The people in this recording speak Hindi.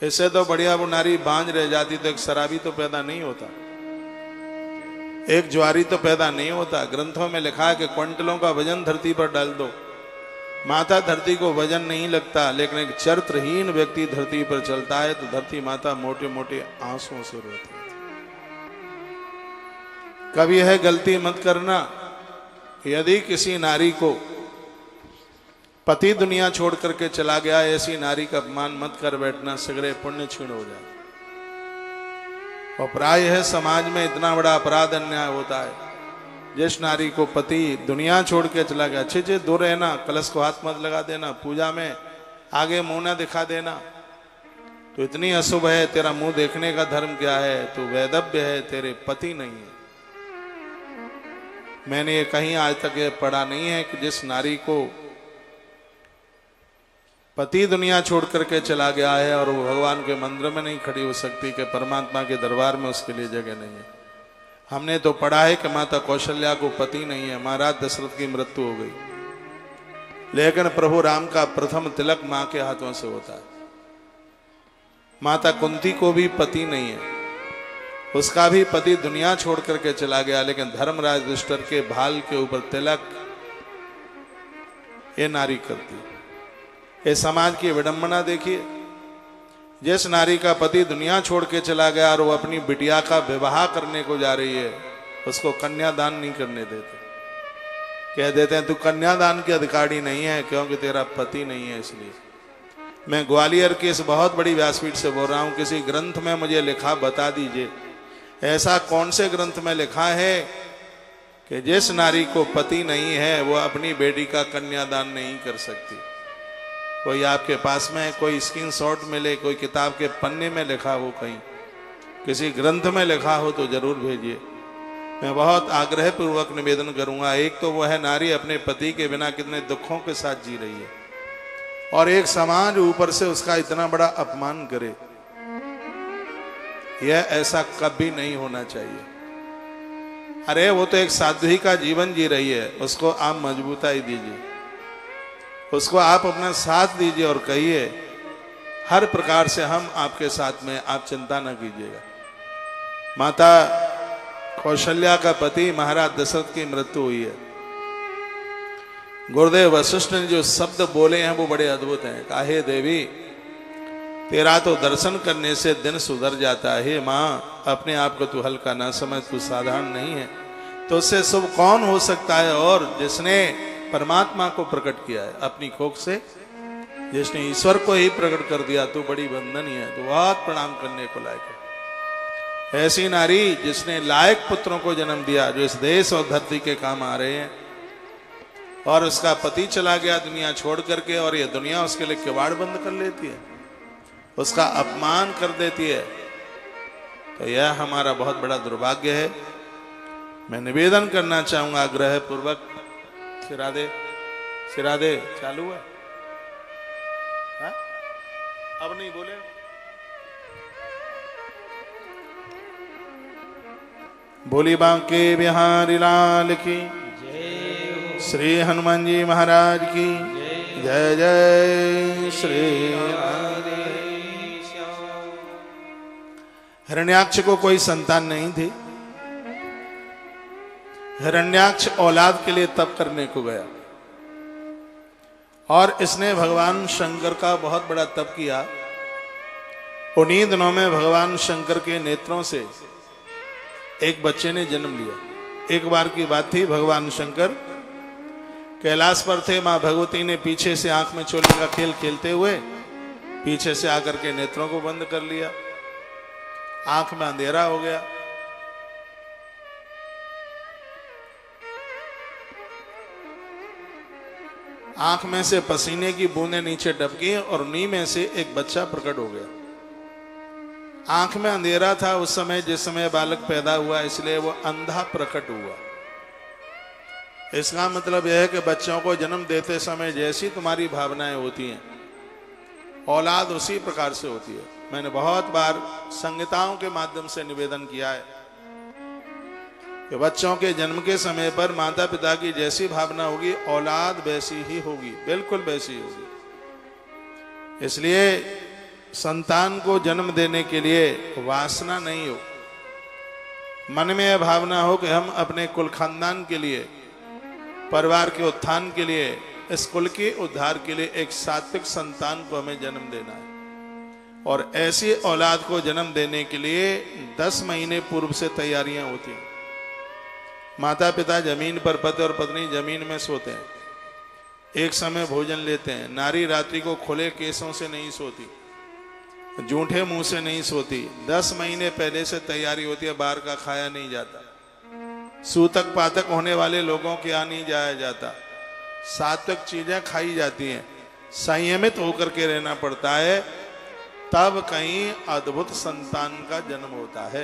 इससे तो बढ़िया वो नारी बांझ रह जाती तो एक शराबी तो पैदा नहीं होता, एक ज्वारी तो पैदा नहीं होता। ग्रंथों में लिखा है कि क्विंटलों का वजन धरती पर डाल दो, माता धरती को वजन नहीं लगता, लेकिन एक चरित्रहीन व्यक्ति धरती पर चलता है तो धरती माता मोटे मोटे आंसुओं से रोती है। कभी यह गलती मत करना, यदि किसी नारी को पति दुनिया छोड़ करके चला गया, ऐसी नारी का अपमान मत कर बैठना, सगरे पुण्य क्षीण हो जाए। और प्राय है समाज में इतना बड़ा अपराध अन्याय होता है, जिस नारी को पति दुनिया छोड़ के चला गया, अच्छे से दूर रहना, कलश को हाथ मत लगा देना, पूजा में आगे मुंह ना दिखा देना, तो इतनी अशुभ है, तेरा मुंह देखने का धर्म क्या है, तू वैधव्य है, तेरे पति नहीं है। मैंने ये कहीं आज तक ये पढ़ा नहीं है कि जिस नारी को पति दुनिया छोड़ करके चला गया है और वो भगवान के मंदिर में नहीं खड़ी हो सकती, कि परमात्मा के दरबार में उसके लिए जगह नहीं है। हमने तो पढ़ा है कि माता कौशल्या को पति नहीं है, महाराज दशरथ की मृत्यु हो गई, लेकिन प्रभु राम का प्रथम तिलक मां के हाथों से होता है। माता कुंती को भी पति नहीं है, उसका भी पति दुनिया छोड़ करके चला गया, लेकिन धर्मराज युधिष्ठिर के भाल के ऊपर तिलक ये नारी करती। ये समाज की विडंबना देखिए, जिस नारी का पति दुनिया छोड़ के चला गया और वो अपनी बिटिया का विवाह करने को जा रही है, उसको कन्यादान नहीं करने देते, कह देते हैं तू कन्यादान की अधिकारी नहीं है क्योंकि तेरा पति नहीं है। इसलिए मैं ग्वालियर की इस बहुत बड़ी व्यासपीठ से बोल रहा हूं, किसी ग्रंथ में मुझे लिखा बता दीजिए, ऐसा कौन से ग्रंथ में लिखा है कि जिस नारी को पति नहीं है वो अपनी बेटी का कन्यादान नहीं कर सकती। कोई आपके पास में कोई स्क्रीनशॉट मिले, कोई किताब के पन्ने में लिखा हो, कहीं किसी ग्रंथ में लिखा हो तो जरूर भेजिए। मैं बहुत आग्रह पूर्वक निवेदन करूंगा। एक तो वो है नारी अपने पति के बिना कितने दुखों के साथ जी रही है, और एक समाज ऊपर से उसका इतना बड़ा अपमान करे, यह ऐसा कभी नहीं होना चाहिए। अरे वो तो एक साध्वी का जीवन जी रही है, उसको आप मजबूताई दीजिए, उसको आप अपना साथ दीजिए और कहिए हर प्रकार से हम आपके साथ में, आप चिंता न कीजिएगा। माता कौशल्या का पति महाराज दशरथ की मृत्यु हुई है। गुरुदेव वशिष्ठ ने जो शब्द बोले हैं वो बड़े अद्भुत हैं। कहा हे देवी, तेरा तो दर्शन करने से दिन सुधर जाता है। माँ, अपने आप को तू हल्का ना समझ, तू साधारण नहीं है, तो उससे शुभ कौन हो सकता है? और जिसने परमात्मा को प्रकट किया है अपनी कोख से, जिसने ईश्वर को ही प्रकट कर दिया, तू बड़ी वंदनीय है, तू बहुत प्रणाम करने को लायक है। ऐसी नारी जिसने लायक पुत्रों को जन्म दिया, जो इस देश और धरती के काम आ रहे हैं, और उसका पति चला गया दुनिया छोड़ करके, और ये दुनिया उसके लिए किवाड़ बंद कर लेती है, उसका अपमान कर देती है, तो यह हमारा बहुत बड़ा दुर्भाग्य है। मैं निवेदन करना चाहूंगा आग्रह पूर्वक, सिरादे चालू है हा? अब नहीं बोले। बोली बांके बिहारी लाल की जय, श्री हनुमान जी महाराज की जय। जय श्री हिरण्याक्ष को कोई संतान नहीं थी। हिरण्याक्ष औलाद के लिए तप करने को गया, और इसने भगवान शंकर का बहुत बड़ा तप किया। उन्हीं दिनों में भगवान शंकर के नेत्रों से एक बच्चे ने जन्म लिया। एक बार की बात थी, भगवान शंकर कैलाश पर थे, मां भगवती ने पीछे से आंख में चोली का खेल खेलते हुए पीछे से आकर के नेत्रों को बंद कर लिया। आंख में अंधेरा हो गया। आंख में से पसीने की बूंदें नीचे टपकी और उन्हीं में से एक बच्चा प्रकट हो गया। आंख में अंधेरा था उस समय जिस समय बालक पैदा हुआ, इसलिए वो अंधा प्रकट हुआ। इसका मतलब यह है कि बच्चों को जन्म देते समय जैसी तुम्हारी भावनाएं होती हैं, औलाद उसी प्रकार से होती है। मैंने बहुत बार संहिताओं के माध्यम से निवेदन किया है कि बच्चों के जन्म के समय पर माता पिता की जैसी भावना होगी, औलाद वैसी ही होगी, बिल्कुल वैसी होगी। इसलिए संतान को जन्म देने के लिए वासना नहीं हो, मन में यह भावना हो कि हम अपने कुल खानदान के लिए, परिवार के उत्थान के लिए, इस कुल के उद्धार के लिए एक सात्विक संतान को हमें जन्म देना है। और ऐसी औलाद को जन्म देने के लिए 10 महीने पूर्व से तैयारियां होती हैं। माता पिता जमीन पर, पति और पत्नी जमीन में सोते हैं, एक समय भोजन लेते हैं। नारी रात्रि को खुले केसों से नहीं सोती, जूठे मुंह से नहीं सोती। 10 महीने पहले से तैयारी होती है, बाहर का खाया नहीं जाता, सूतक पातक होने वाले लोगों के यहाँ नहीं जाया जाता, सात्विक चीजें खाई जाती हैं, संयमित होकर के रहना पड़ता है, तब कहीं अद्भुत संतान का जन्म होता है।